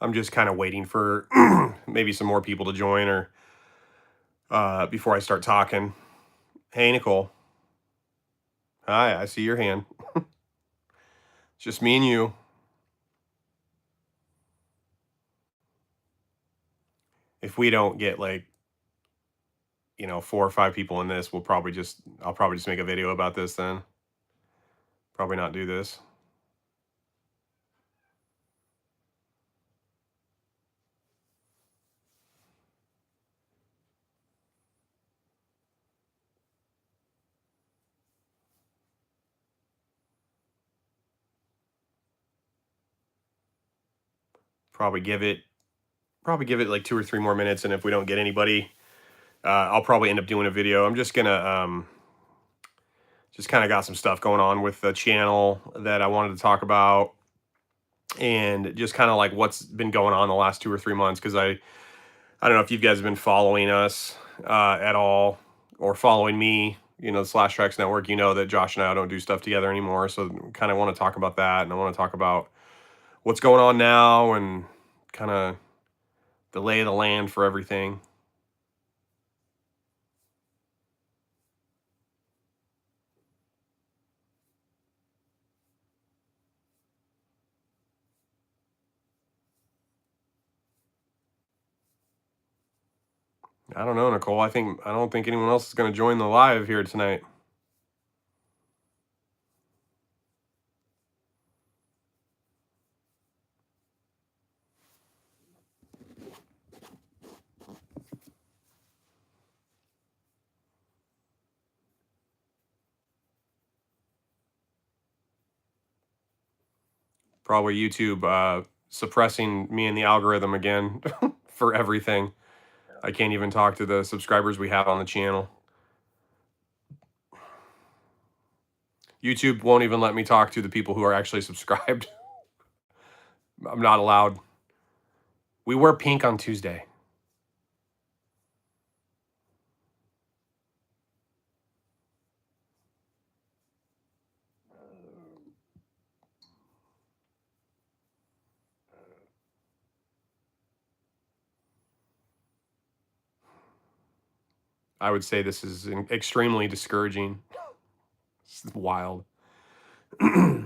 I'm just kind of waiting for maybe some more people to join or before I start talking. Hey, Nicole. Hi, I see your hand. It's just me and you. If we don't get like, 4 or 5 people in this, I'll probably just make a video about this then. Probably not do this. Probably give it like 2 or 3 more minutes, and if we don't get anybody, I'll probably end up doing a video. I'm just gonna just kind of got some stuff going on with the channel that I wanted to talk about, and just kind of like what's been going on the last 2 or 3 months. Because I don't know if you guys have been following us at all, or following me. The Slash Tracks Network. You know that Josh and I don't do stuff together anymore, so kind of want to talk about that, and I want to talk about what's going on now and kind of the lay of the land for everything. I don't know, Nicole. I don't think anyone else is going to join the live here tonight. Probably YouTube suppressing me in the algorithm again for everything. I can't even talk to the subscribers we have on the channel. YouTube won't even let me talk to the people who are actually subscribed. I'm not allowed. We wear pink on Tuesday. I would say this is extremely discouraging. It's wild. I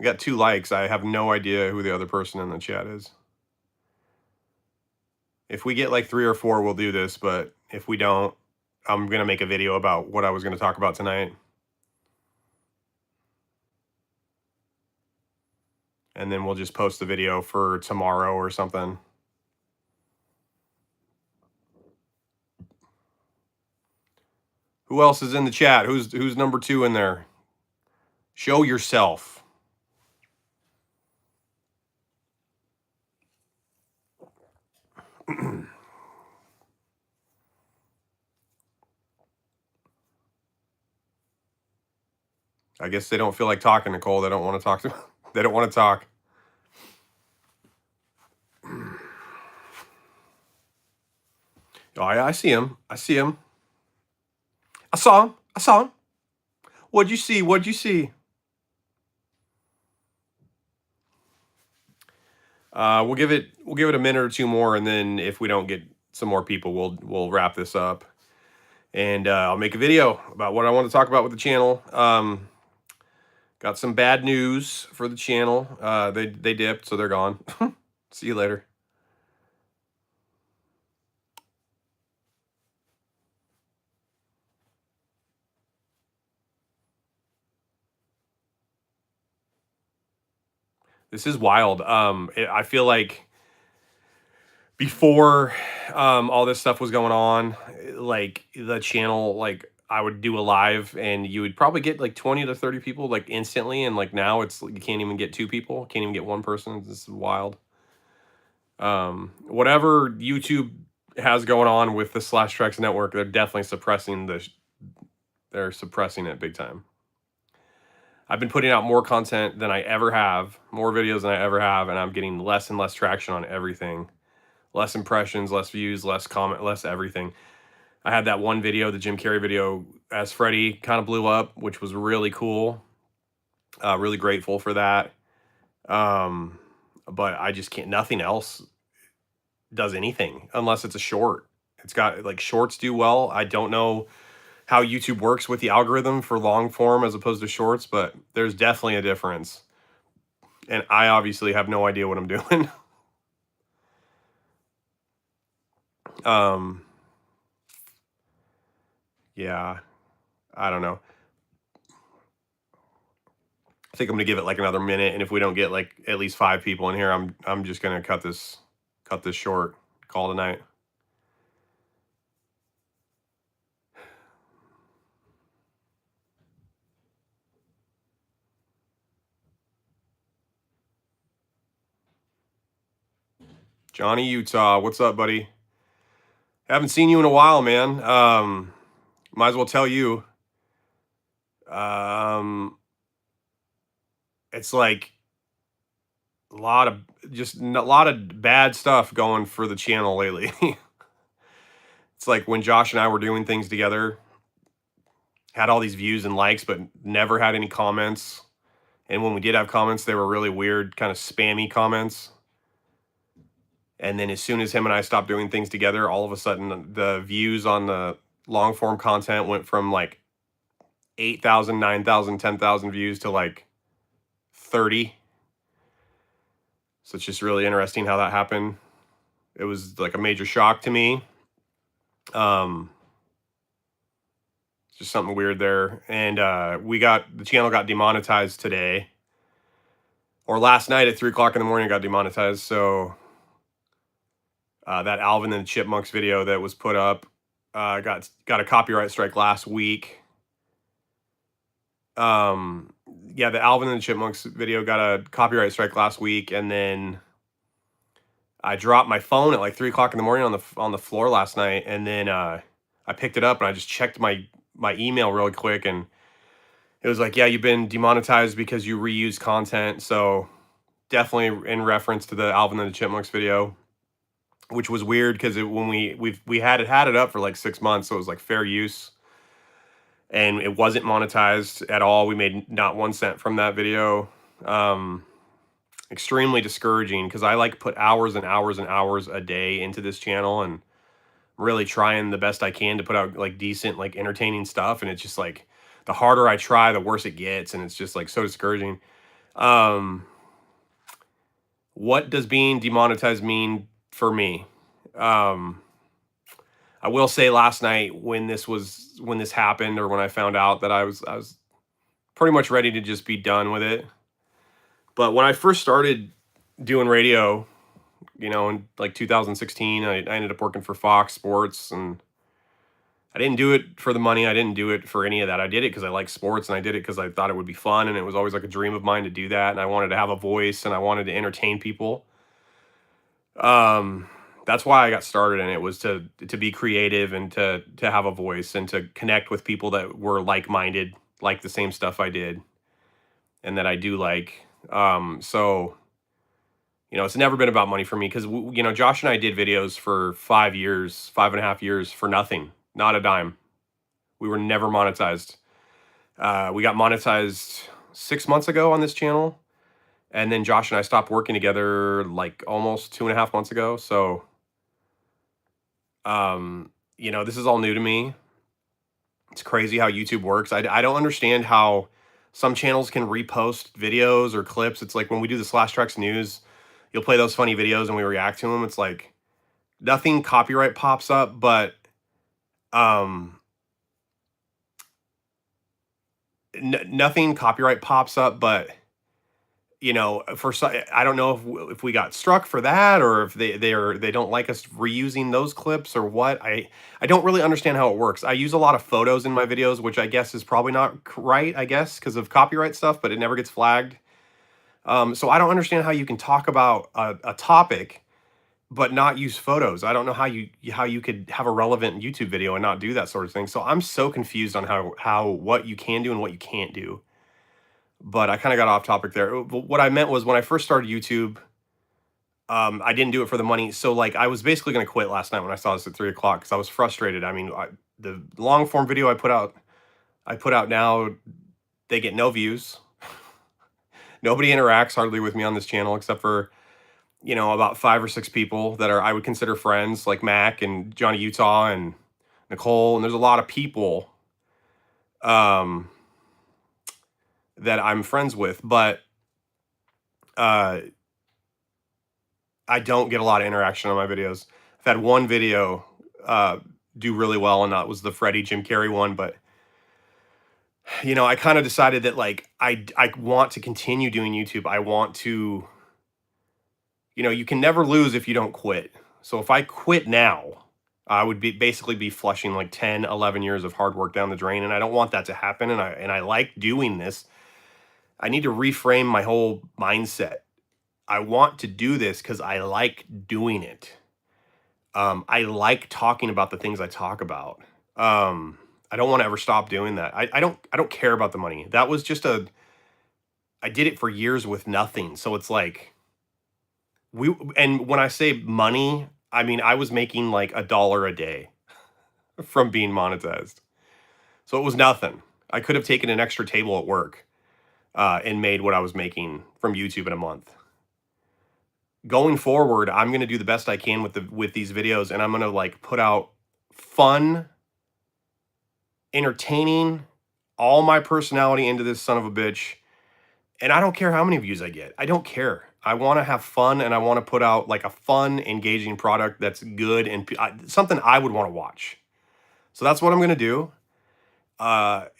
got 2 likes. I have no idea who the other person in the chat is. If we get like 3 or 4, we'll do this. But if we don't, I'm going to make a video about what I was going to talk about tonight. And then we'll just post the video for tomorrow or something. Who else is in the chat? Who's number 2 in there? Show yourself. I guess they don't feel like talking, Nicole. They don't want to talk to. They don't want to talk. Oh, I see him. I see him. I saw him. I saw him. What'd you see? What'd you see? We'll give it a minute or 2 more, and then if we don't get some more people, we'll wrap this up, and I'll make a video about what I want to talk about with the channel. Got some bad news for the channel. They dipped, so they're gone. See you later. This is wild. I feel like before all this stuff was going on, like the channel, like I would do a live and you would probably get like 20 to 30 people like instantly, and like now it's you can't even get 2 people, can't even get 1 person. This is wild. Whatever YouTube has going on with the Slash Tracks Network, they're definitely suppressing they're suppressing it big time. I've been putting out more content than I ever have, more videos than I ever have, and I'm getting less and less traction on everything. Less impressions, less views, less comment, less everything. I had that one video, the Jim Carrey video as Freddy, kind of blew up, which was really cool. Really grateful for that. Um, but I just can't. Nothing else does anything unless it's a short. It's got like shorts do well. I don't know how YouTube works with the algorithm for long form as opposed to shorts, but there's definitely a difference. And I obviously have no idea what I'm doing. um, yeah, I don't know. I think I'm gonna give it like another minute, and if we don't get like at least 5 people in here, I'm just gonna cut this short. Call tonight. Johnny Utah, what's up, buddy? Haven't seen you in a while, man. Might as well tell you. Um, it's like a lot of a lot of bad stuff going for the channel lately. It's like when Josh and I were doing things together, had all these views and likes, but never had any comments. And when we did have comments, they were really weird, kind of spammy comments. And then as soon as him and I stopped doing things together, all of a sudden the views on the long form content went from like 8,000, 9,000, 10,000 views to like 30. So it's just really interesting how that happened. It was like a major shock to me. Just something weird there. And the channel got demonetized today. Or last night at 3 o'clock in the morning it got demonetized. So that Alvin and the Chipmunks video that was put up got a copyright strike last week. Yeah, the Alvin and the Chipmunks video got a copyright strike last week, and then I dropped my phone at like 3 o'clock in the morning on the floor last night, and then I picked it up and I just checked my email really quick, and it was like, yeah, you've been demonetized because you reuse content. So definitely in reference to the Alvin and the Chipmunks video, which was weird because when we had it up for like 6 months, so it was like fair use, and it wasn't monetized at all. We made not 1 cent from that video. Extremely discouraging because I like put hours and hours and hours a day into this channel and really trying the best I can to put out like decent, like entertaining stuff. And it's just like the harder I try, the worse it gets. And it's just like so discouraging. What does being demonetized mean for me? I will say last night when this happened, or when I found out, that I was pretty much ready to just be done with it. But when I first started doing radio, in like 2016, I ended up working for Fox Sports, and I didn't do it for the money. I didn't do it for any of that. I did it because I like sports, and I did it because I thought it would be fun, and it was always like a dream of mine to do that. And I wanted to have a voice, and I wanted to entertain people. That's why I got started in it, was to be creative and to have a voice and to connect with people that were like-minded, like the same stuff I did and that I do like. So it's never been about money for me because Josh and I did videos for 5 years, 5.5 years for nothing, not a dime. We were never monetized. We got monetized 6 months ago on this channel, and then Josh and I stopped working together like almost 2.5 months ago. So, this is all new to me. It's crazy how YouTube works. I don't understand how some channels can repost videos or clips. It's like when we do the Slash Tracks News, you'll play those funny videos and we react to them. It's like nothing copyright pops up, but nothing copyright pops up, but I don't know if we got struck for that, or if they don't like us reusing those clips or what. I don't really understand how it works. I use a lot of photos in my videos, which I guess is probably not right, I guess, because of copyright stuff, but it never gets flagged. So I don't understand how you can talk about a topic but not use photos. I don't know how you could have a relevant YouTube video and not do that sort of thing. So I'm so confused on how what you can do and what you can't do. But I kind of got off topic there. What I meant was when I first started YouTube, I didn't do it for the money. So like I was basically going to quit last night when I saw this at 3 o'clock because I was frustrated. I mean, the long form video I put out now, they get no views. Nobody interacts hardly with me on this channel except for, about 5 or 6 people that are I would consider friends, like Mac and Johnny Utah and Nicole. And there's a lot of people um, that I'm friends with, but uh, I don't get a lot of interaction on my videos. I've had one video uh, do really well, and that was the Freddie Jim Carrey one. But I kind of decided that like I want to continue doing YouTube. I want to, you can never lose if you don't quit. So if I quit now, I would basically be flushing like 10, 11 years of hard work down the drain, and I don't want that to happen. And I like doing this. I need to reframe my whole mindset. I want to do this because I like doing it. I like talking about the things I talk about. I don't want to ever stop doing that. I don't care about the money. That was just I did it for years with nothing. So it's like and when I say money, I mean I was making like $1 a day from being monetized. So it was nothing. I could have taken an extra table at work and made what I was making from YouTube in a month. Going forward, I'm going to do the best I can with these videos, and I'm going to like put out fun, entertaining, all my personality into this son of a bitch. And I don't care how many views I get. I don't care. I want to have fun, and I want to put out like a fun, engaging product that's good and something I would want to watch. So that's what I'm going to do.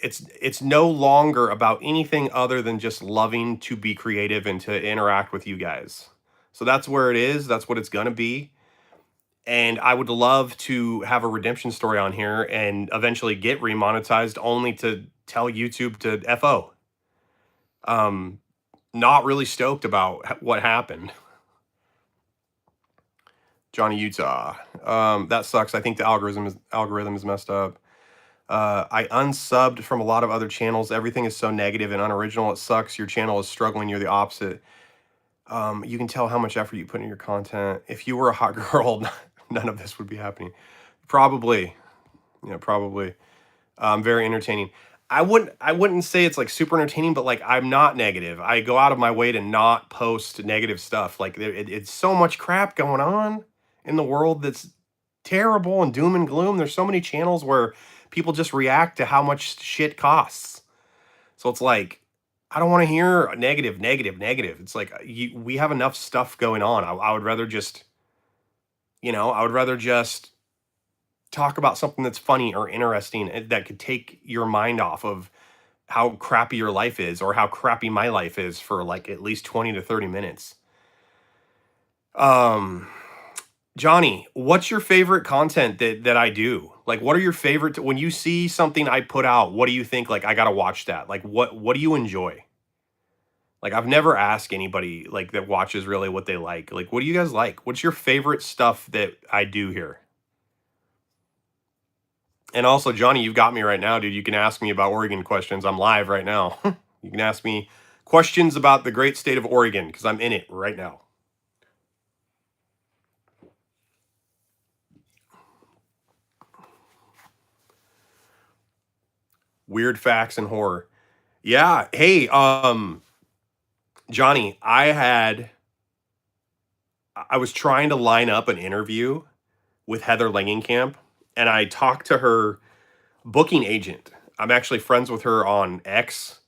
It's no longer about anything other than just loving to be creative and to interact with you guys. So that's where it is. That's what it's going to be. And I would love to have a redemption story on here and eventually get remonetized only to tell YouTube to FO. Not really stoked about what happened. Johnny Utah. That sucks. I think the algorithm is messed up. I unsubbed from a lot of other channels. Everything is so negative and unoriginal. It sucks. Your channel is struggling. You're the opposite. You can tell how much effort you put in your content. If you were a hot girl, none of this would be happening. Probably. Yeah, probably. Very entertaining. I wouldn't say it's like super entertaining, but like I'm not negative. I go out of my way to not post negative stuff. Like it's so much crap going on in the world that's terrible and doom and gloom. There's so many channels where people just react to how much shit costs. So it's like I don't want to hear negative, negative, negative. It's like we have enough stuff going on. I would rather just, I would rather just talk about something that's funny or interesting that could take your mind off of how crappy your life is or how crappy my life is for like at least 20 to 30 minutes. Johnny, what's your favorite content that I do? Like what are your favorite when you see something I put out, what do you think like I got to watch that? Like what do you enjoy? Like I've never asked anybody like that watches really what they like. Like what do you guys like? What's your favorite stuff that I do here? And also, Johnny, you've got me right now, dude. You can ask me about Oregon questions. I'm live right now. You can ask me questions about the great state of Oregon because I'm in it right now. Weird facts and horror. Yeah. Hey, Johnny, I was trying to line up an interview with Heather Langenkamp, and I talked to her booking agent. I'm actually friends with her on X,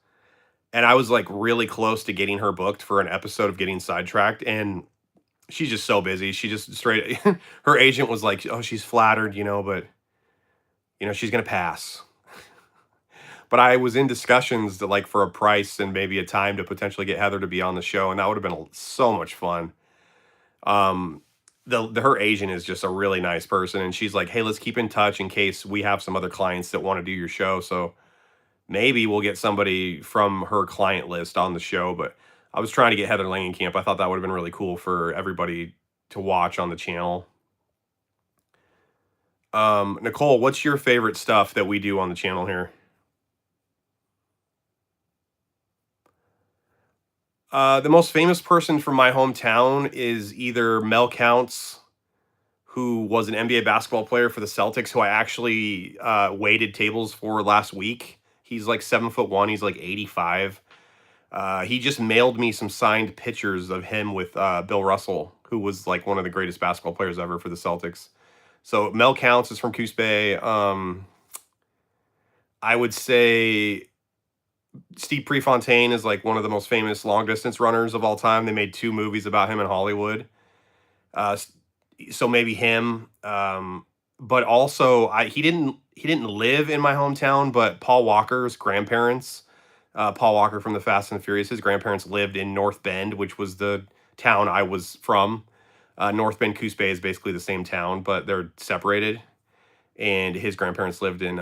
and I was like really close to getting her booked for an episode of Getting Sidetracked, and she's just so busy. She just straight her agent was like, "Oh, she's flattered, but she's gonna pass." But I was in discussions to like for a price and maybe a time to potentially get Heather to be on the show, and that would have been so much fun. Um, her agent is just a really nice person, and she's like, "Hey, let's keep in touch in case we have some other clients that want to do your show." So maybe we'll get somebody from her client list on the show. But I was trying to get Heather Langenkamp. I thought that would have been really cool for everybody to watch on the channel. Nicole, what's your favorite stuff that we do on the channel here? The most famous person from my hometown is either Mel Counts, who was an NBA basketball player for the Celtics, who I actually waited tables for last week. He's like 7'1". He's like 85. He just mailed me some signed pictures of him with Bill Russell, who was like one of the greatest basketball players ever for the Celtics. So Mel Counts is from Coos Bay. I would say Steve Prefontaine is like one of the most famous long distance runners of all time. They made two movies about him in Hollywood. Uh, so maybe him. But also, he didn't live in my hometown. But Paul Walker's grandparents, Paul Walker from the Fast and the Furious, his grandparents lived in North Bend, which was the town I was from. North Bend, Coos Bay is basically the same town, but they're separated. And his grandparents lived in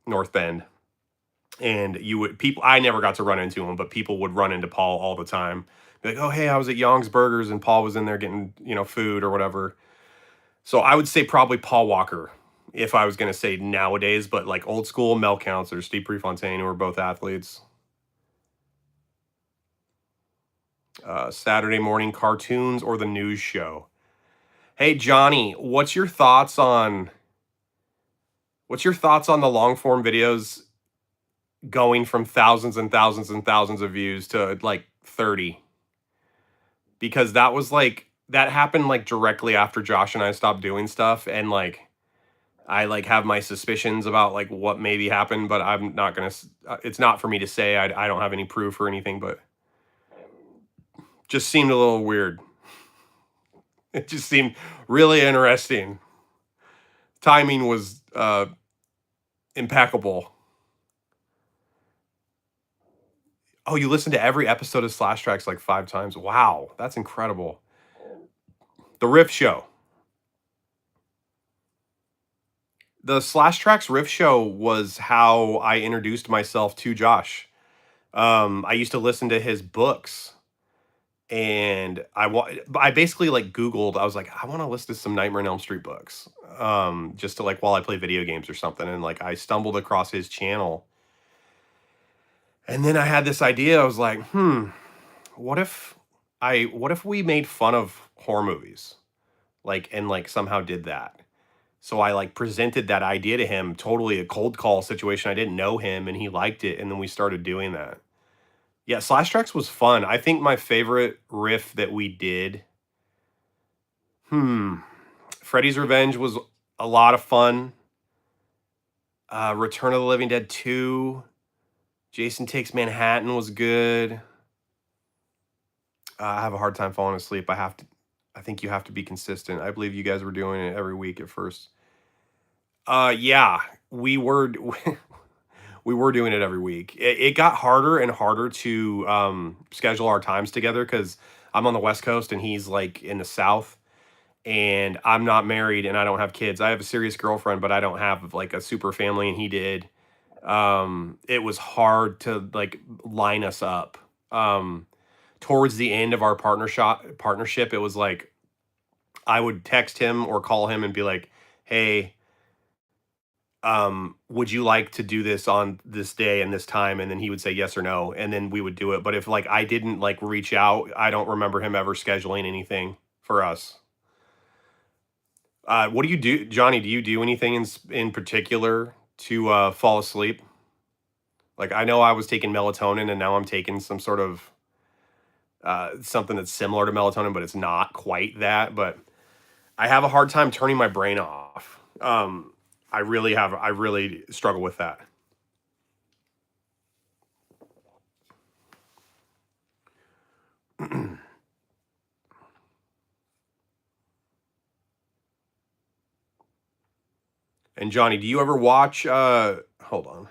North Bend. And you would people I never got to run into him, but people would run into Paul all the time. Be like, "Oh, hey, I was at Young's Burgers and Paul was in there getting, food or whatever." So I would say probably Paul Walker if I was going to say nowadays, but like old school Mel Counts or Steve Prefontaine, who are both athletes. Saturday morning cartoons or the news show. Hey Johnny, what's your thoughts on the long form videos going from thousands and thousands and thousands of views to like 30? Because that happened like directly after Josh and I stopped doing stuff, and like I like have my suspicions about like what maybe happened, but I'm not gonna. It's not for me to say. I don't have any proof or anything, but just seemed a little weird. It just seemed really interesting. Timing was impeccable. Oh, you listened to every episode of Slash Tracks like 5 times. Wow, that's incredible. The Riff Show. The Slash Tracks Riff Show was how I introduced myself to Josh. I used to listen to his books, and I basically like Googled. I was like, I want to listen to some Nightmare on Elm Street books, just to like while I play video games or something. And like I stumbled across his channel, and then I had this idea. I was like, what if what if we made fun of horror movies, like and like somehow did that? So I like presented that idea to him, totally a cold call situation. I didn't know him and he liked it, and then we started doing that. Yeah, Slash Tracks was fun. I think my favorite riff that we did, hmm, Freddy's Revenge was a lot of fun. Return of the Living Dead 2, Jason Takes Manhattan was good. I have a hard time falling asleep. I think you have to be consistent. I believe you guys were doing it every week at first. Yeah, we were we were doing it every week. It got harder and harder to schedule our times together because I'm on the West Coast and he's like in the South, and I'm not married and I don't have kids. I have a serious girlfriend, but I don't have like a super family, and he did. It was hard to like line us up. Towards the end of our partnership, it was like I would text him or call him and be like, "Hey, would you like to do this on this day and this time?" And then he would say yes or no, and then we would do it. But if like I didn't like reach out, I don't remember him ever scheduling anything for us. What do you do, Johnny? Do you do anything in particular to fall asleep? Like I know I was taking melatonin, and now I'm taking some sort of something that's similar to melatonin, but it's not quite that. But I have a hard time turning my brain off. I really struggle with that. And Johnny, do you ever watch hold on.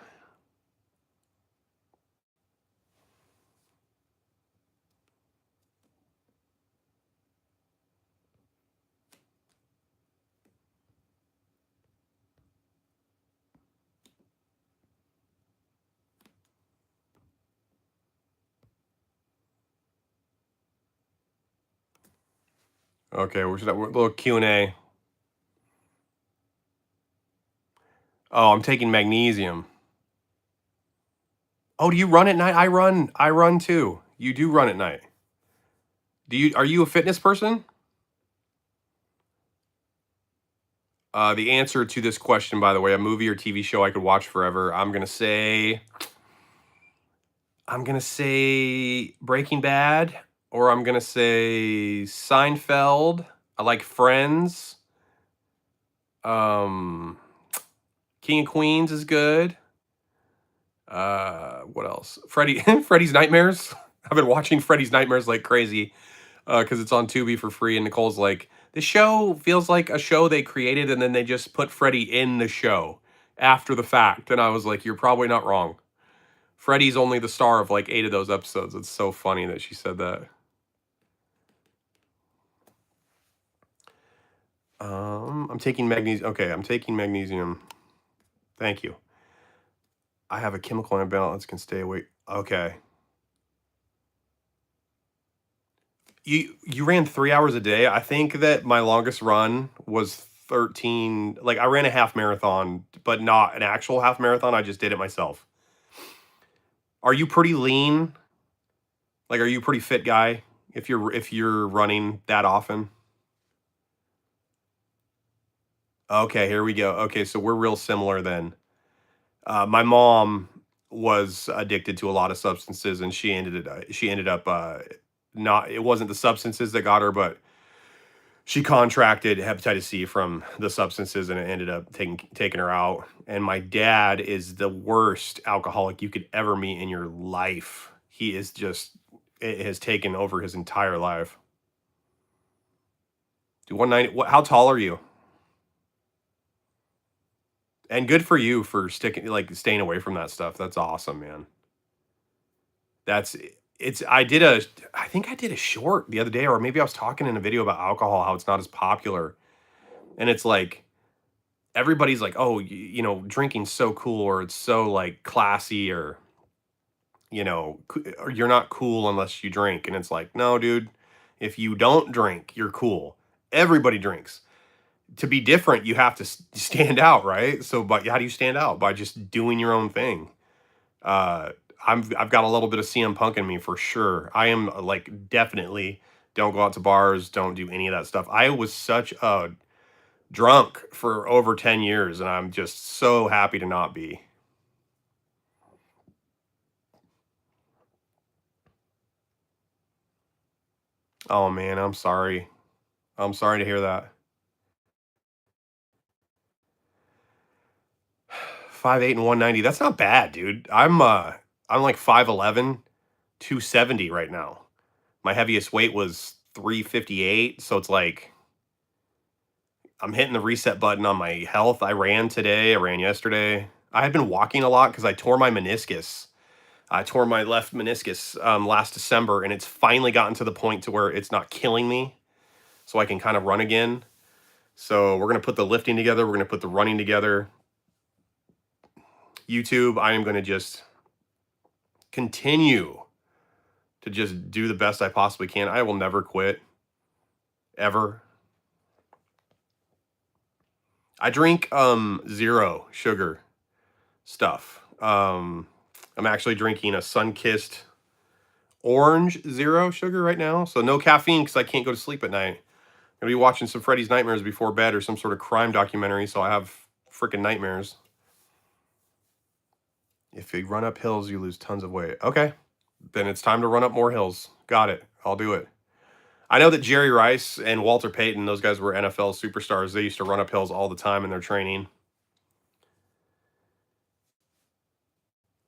Okay, we're a little Q&A. Oh, I'm taking magnesium. Oh, do you run at night? I run too. You do run at night. Are you a fitness person? The answer to this question, by the way, a movie or TV show I could watch forever. I'm gonna say Breaking Bad, or I'm gonna say Seinfeld. I like Friends. Um, King of Queens is good. What else? Freddy's Nightmares. I've been watching Freddy's Nightmares like crazy because it's on Tubi for free. And Nicole's like, the show feels like a show they created and then they just put Freddy in the show after the fact. And I was like, you're probably not wrong. Freddy's only the star of like 8 of those episodes. It's so funny that she said that. I'm taking magnesium. Okay, I'm taking magnesium. Thank you. I have a chemical imbalance. Can stay awake. Okay. You ran 3 hours a day. I think that my longest run was 13. Like I ran a half marathon, but not an actual half marathon. I just did it myself. Are you pretty lean? Like, are you a pretty fit guy if you're running that often? Okay, here we go. Okay, so we're real similar then. My mom was addicted to a lot of substances, and she ended up not. It wasn't the substances that got her, but she contracted hepatitis C from the substances, and it ended up taking her out. And my dad is the worst alcoholic you could ever meet in your life. He is just it has taken over his entire life. Do 190. What? How tall are you? And good for you for staying away from that stuff. That's awesome, man. That's it's. I think I did a short the other day, or maybe I was talking in a video about alcohol, how it's not as popular, and it's like everybody's like, "Oh, drinking's so cool," or "It's so, like, classy," or, or "You're not cool unless you drink," and it's like, "No, dude. If you don't drink, you're cool. Everybody drinks. To be different, you have to stand out, right? So, but how do you stand out? By just doing your own thing. Uh, I've got a little bit of CM Punk in me for sure. I am like definitely don't go out to bars, don't do any of that stuff. I was such a drunk for over 10 years, and I'm just so happy to not be. Oh man, I'm sorry. I'm sorry to hear that. 5'8" and 190. That's not bad, dude. I'm like 5'11", 270 right now. My heaviest weight was 358, so it's like I'm hitting the reset button on my health. I ran today, I ran yesterday. I had been walking a lot because I tore my meniscus. I tore my left meniscus last December, and it's finally gotten to the point to where it's not killing me, so I can kind of run again. So we're gonna put the lifting together. We're gonna put the running together. YouTube. I am gonna just continue to just do the best I possibly can. I will never quit ever. I drink zero sugar stuff. I'm actually drinking a sun-kissed orange zero sugar right now, so no caffeine because I can't go to sleep at night. I'm gonna be watching some Freddy's Nightmares before bed or some sort of crime documentary, so I have freaking nightmares. If you run up hills, you lose tons of weight. Okay, then it's time to run up more hills. Got it. I'll do it. I know that Jerry Rice and Walter Payton, those guys were NFL superstars. They used to run up hills all the time in their training.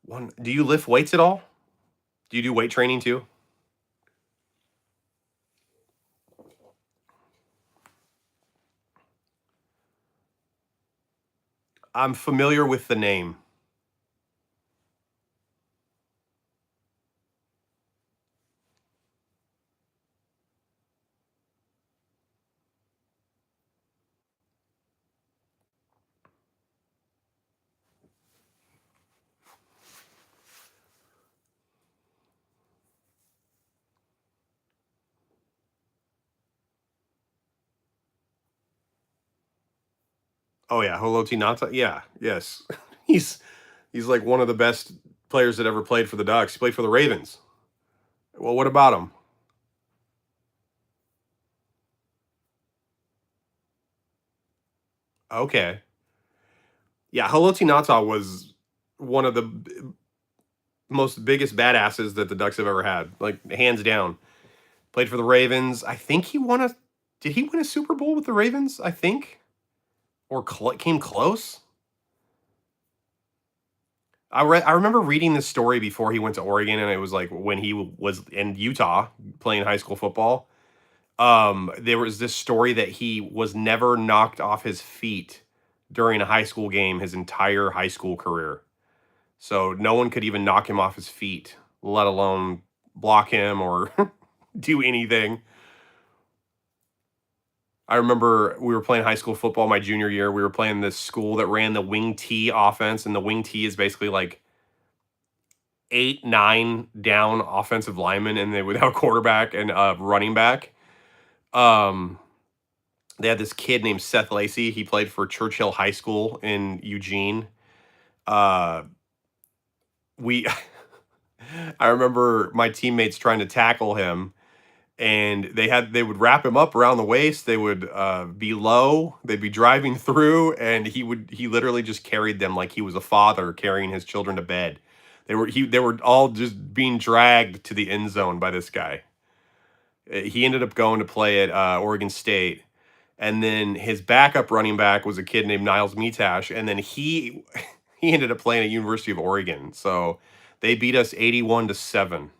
Do you lift weights at all? Do you do weight training too? I'm familiar with the name. Oh yeah, Holoti Nata. Yeah, yes. He's he's like one of the best players that ever played for the Ducks. He played for the Ravens. Well, what about him? Okay. Yeah, Haloti Ngata was one of the most biggest badasses that the Ducks have ever had, like hands down. Played for the Ravens. I think he won a. Did he win a Super Bowl with the Ravens? I think, or came close. I remember reading this story before he went to Oregon, and it was like when he was in Utah playing high school football. There was this story that he was never knocked off his feet during a high school game his entire high school career. So no one could even knock him off his feet, let alone block him or do anything. I remember we were playing high school football my junior year. We were playing this school that ran the wing T offense, and the wing T is basically like 8, 9 down offensive linemen, and they without quarterback and running back. Um, they had this kid named Seth Lacey. He played for Churchill High School in Eugene. Uh, we, I remember my teammates trying to tackle him, and they would wrap him up around the waist. They would be low. They'd be driving through, and he literally just carried them like he was a father carrying his children to bed. They were all just being dragged to the end zone by this guy. He ended up going to play at Oregon State, and then his backup running back was a kid named Niles Mitash, and then he ended up playing at University of Oregon. So they beat us 81-7.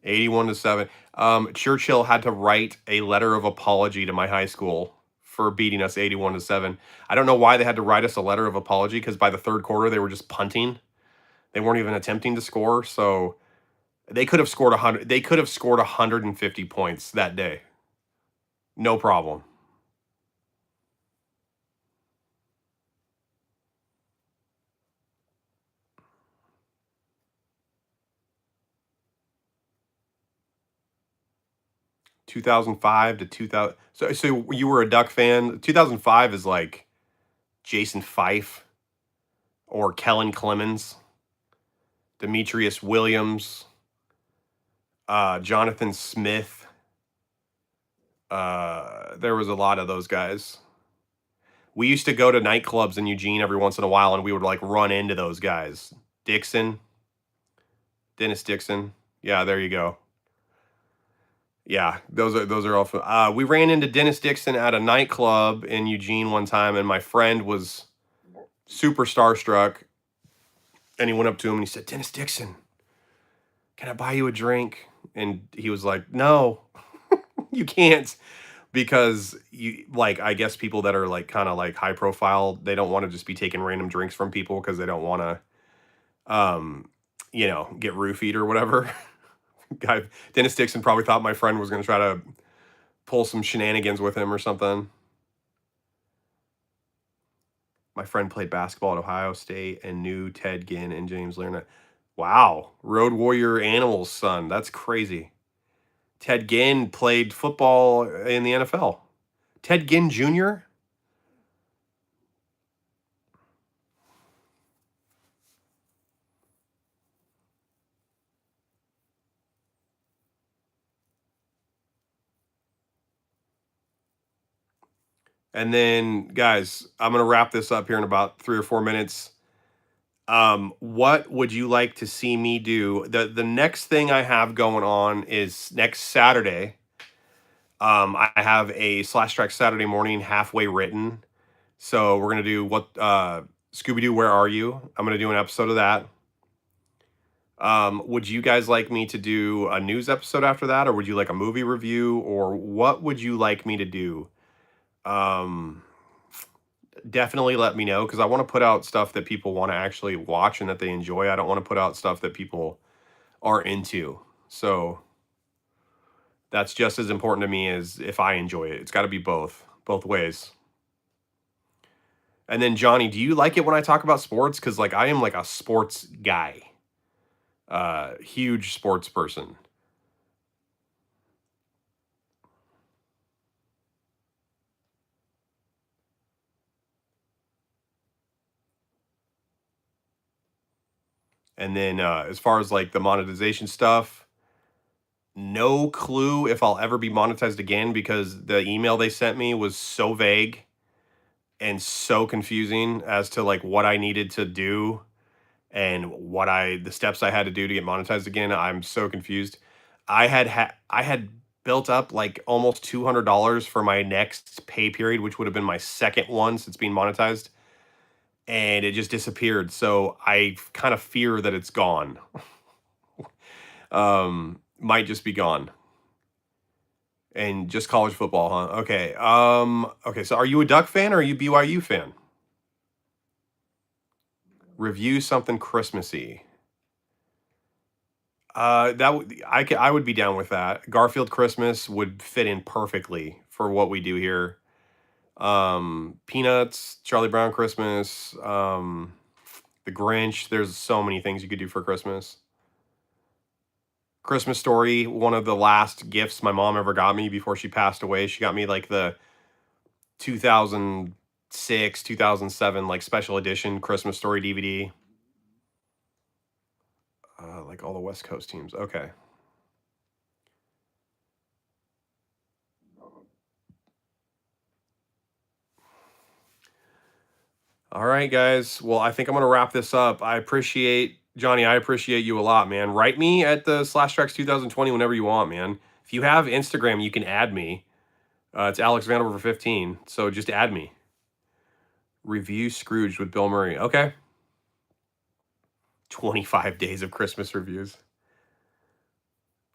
81-7. Churchill had to write a letter of apology to my high school for beating us 81-7. I don't know why they had to write us a letter of apology because by the third quarter they were just punting. They weren't even attempting to score. So they could have scored 100. They could have scored 150 points that day. No problem. 2005 to 2000. So you were a Duck fan. 2005 is like Jason Fife or Kellen Clemens, Demetrius Williams, Jonathan Smith. There was a lot of those guys. We used to go to nightclubs in Eugene every once in a while, and we would like run into those guys. Dixon, Dennis Dixon. Yeah, there you go. Yeah, those are all. We ran into Dennis Dixon at a nightclub in Eugene one time, and my friend was super starstruck, and he went up to him and he said, "Dennis Dixon, can I buy you a drink?" And he was like, "No, you can't." Because you like I guess people that are like kind of like high profile, they don't want to just be taking random drinks from people because they don't want to get roofied or whatever. Guy Dennis Dixon probably thought my friend was going to try to pull some shenanigans with him or something. My friend played basketball at Ohio State and knew Ted Ginn and James Lerner. Wow, Road Warrior Animals son, that's crazy. Ted Ginn played football in the NFL. Ted Ginn Jr. And then, guys, I'm gonna wrap this up here in about 3 or 4 minutes. What would you like to see me do? The next thing I have going on is next Saturday. I have a Slash Track Saturday morning halfway written. So we're gonna do what Scooby Doo, Where Are You? I'm gonna do an episode of that. Would you guys like me to do a news episode after that, or would you like a movie review, or what would you like me to do? Um, Definitely let me know because I want to put out stuff that people want to actually watch and that they enjoy. I don't want to put out stuff that people are into. So that's just as important to me as if I enjoy it. It's got to be both ways. And then Johnny, do you like it when I talk about sports? Because like I am like a sports guy, huge sports person. And then as far as like the monetization stuff, no clue if I'll ever be monetized again because the email they sent me was so vague and so confusing as to like what I needed to do and the steps I had to do to get monetized again. I'm so confused. I had built up like almost $200 for my next pay period, which would have been my second one since being monetized, and it just disappeared. So I kind of fear that it's gone. Might just be gone. And just college football, huh? Okay. Okay, so are you a Duck fan or are you BYU fan? Review something Christmassy. I would be down with that. Garfield Christmas would fit in perfectly for what we do here. Peanuts, Charlie Brown Christmas, The Grinch. There's so many things you could do for Christmas. Christmas Story, one of the last gifts my mom ever got me before she passed away. She got me like the 2006, 2007 like special edition Christmas Story DVD. Like all the West Coast teams. Okay. All right, guys. Well, I think I'm gonna wrap this up. I appreciate Johnny. I appreciate you a lot, man. Write me at the Slash Tracks 2020 whenever you want, man. If you have Instagram, you can add me. It's Alex Vanderbilt for 15. So just add me. Review Scrooge with Bill Murray. Okay. 25 days of Christmas reviews.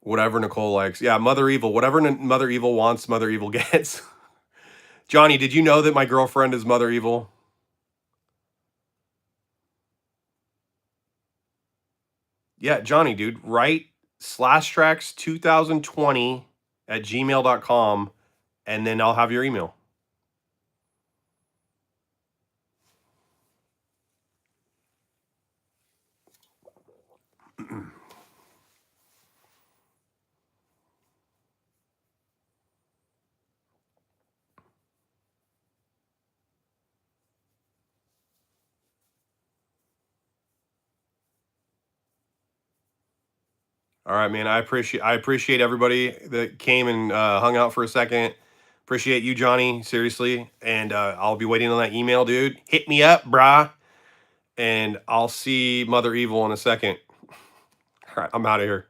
Whatever Nicole likes. Yeah, Mother Evil. Whatever Mother Evil wants, Mother Evil gets. Johnny, did you know that my girlfriend is Mother Evil? Yeah, Johnny, dude, write slash tracks 2020 at gmail.com and then I'll have your email. All right, man. I appreciate everybody that came and hung out for a second. Appreciate you, Johnny. Seriously, and I'll be waiting on that email, dude. Hit me up, brah, and I'll see Mother Evil in a second. All right, I'm out of here.